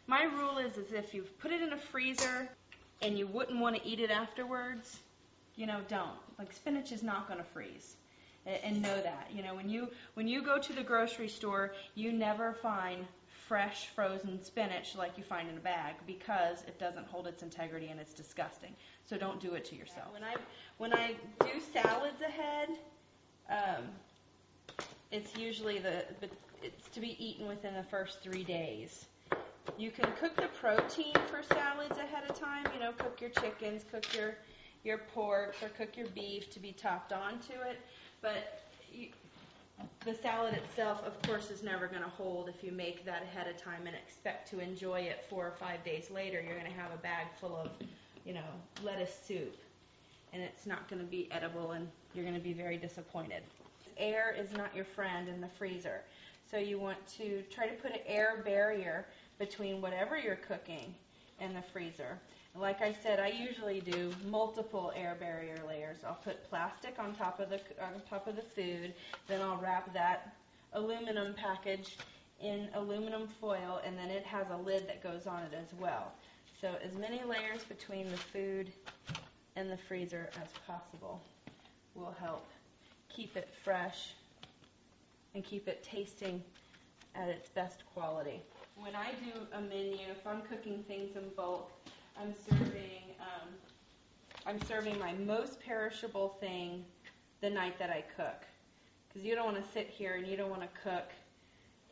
My rule is if you put it in a freezer and you wouldn't want to eat it afterwards, don't. Like, spinach is not going to freeze. And know that. When you go to the grocery store, you never find fresh frozen spinach like you find in a bag, because it doesn't hold its integrity and it's disgusting. So don't do it to yourself. When I do salads ahead, it's usually it's to be eaten within the first 3 days. You can cook the protein for salads ahead of time. Cook your chickens, cook your pork, or cook your beef to be topped onto it. But the salad itself, of course, is never going to hold if you make that ahead of time and expect to enjoy it 4 or 5 days later. You're going to have a bag full of, lettuce soup, and it's not going to be edible, and you're going to be very disappointed. Air is not your friend in the freezer, so you want to try to put an air barrier between whatever you're cooking and the freezer. Like I said, I usually do multiple air barrier layers. I'll put plastic on top of the food, then I'll wrap that aluminum package in aluminum foil, and then it has a lid that goes on it as well. So as many layers between the food and the freezer as possible will help keep it fresh and keep it tasting at its best quality. When I do a menu, if I'm cooking things in bulk, I'm serving my most perishable thing the night that I cook, because you don't want to sit here and you don't want to cook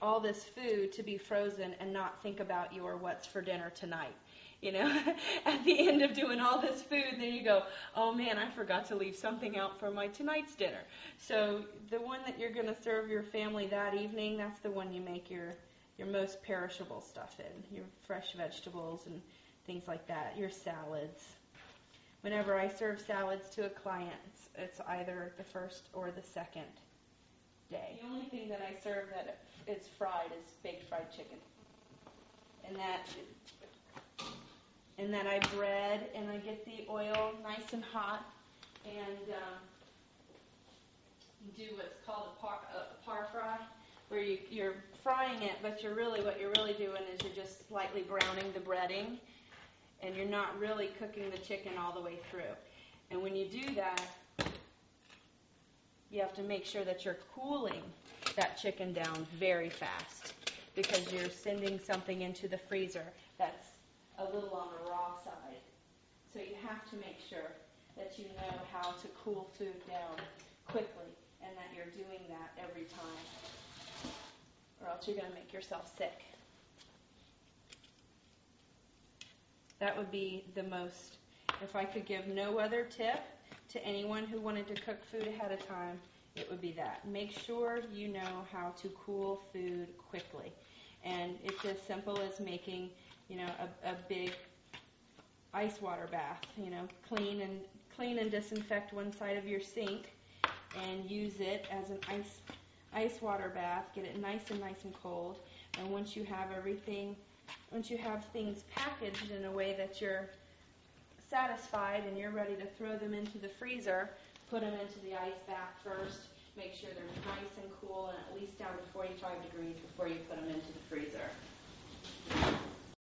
all this food to be frozen and not think about your what's for dinner tonight. At the end of doing all this food, then you go, oh man, I forgot to leave something out for my tonight's dinner. So the one that you're going to serve your family that evening, that's the one you make your most perishable stuff in, your fresh vegetables and things like that, your salads. Whenever I serve salads to a client, it's either the first or the second day. The only thing that I serve that is fried is baked fried chicken. And that I bread, and I get the oil nice and hot, and do what's called a par fry, where you're frying it, but what you're really doing is you're just slightly browning the breading, and you're not really cooking the chicken all the way through. And when you do that, you have to make sure that you're cooling that chicken down very fast, because you're sending something into the freezer that's a little on the raw side. So you have to make sure that you know how to cool food down quickly, and that you're doing that every time, or else you're going to make yourself sick. That would be the most, if I could give no other tip to anyone who wanted to cook food ahead of time, it would be that. Make sure you know how to cool food quickly. And it's as simple as making, a big ice water bath. Clean and disinfect one side of your sink and use it as an ice water bath. Get it nice and cold. And once you have things packaged in a way that you're satisfied and you're ready to throw them into the freezer, put them into the ice bath first. Make sure they're nice and cool and at least down to 45 degrees before you put them into the freezer.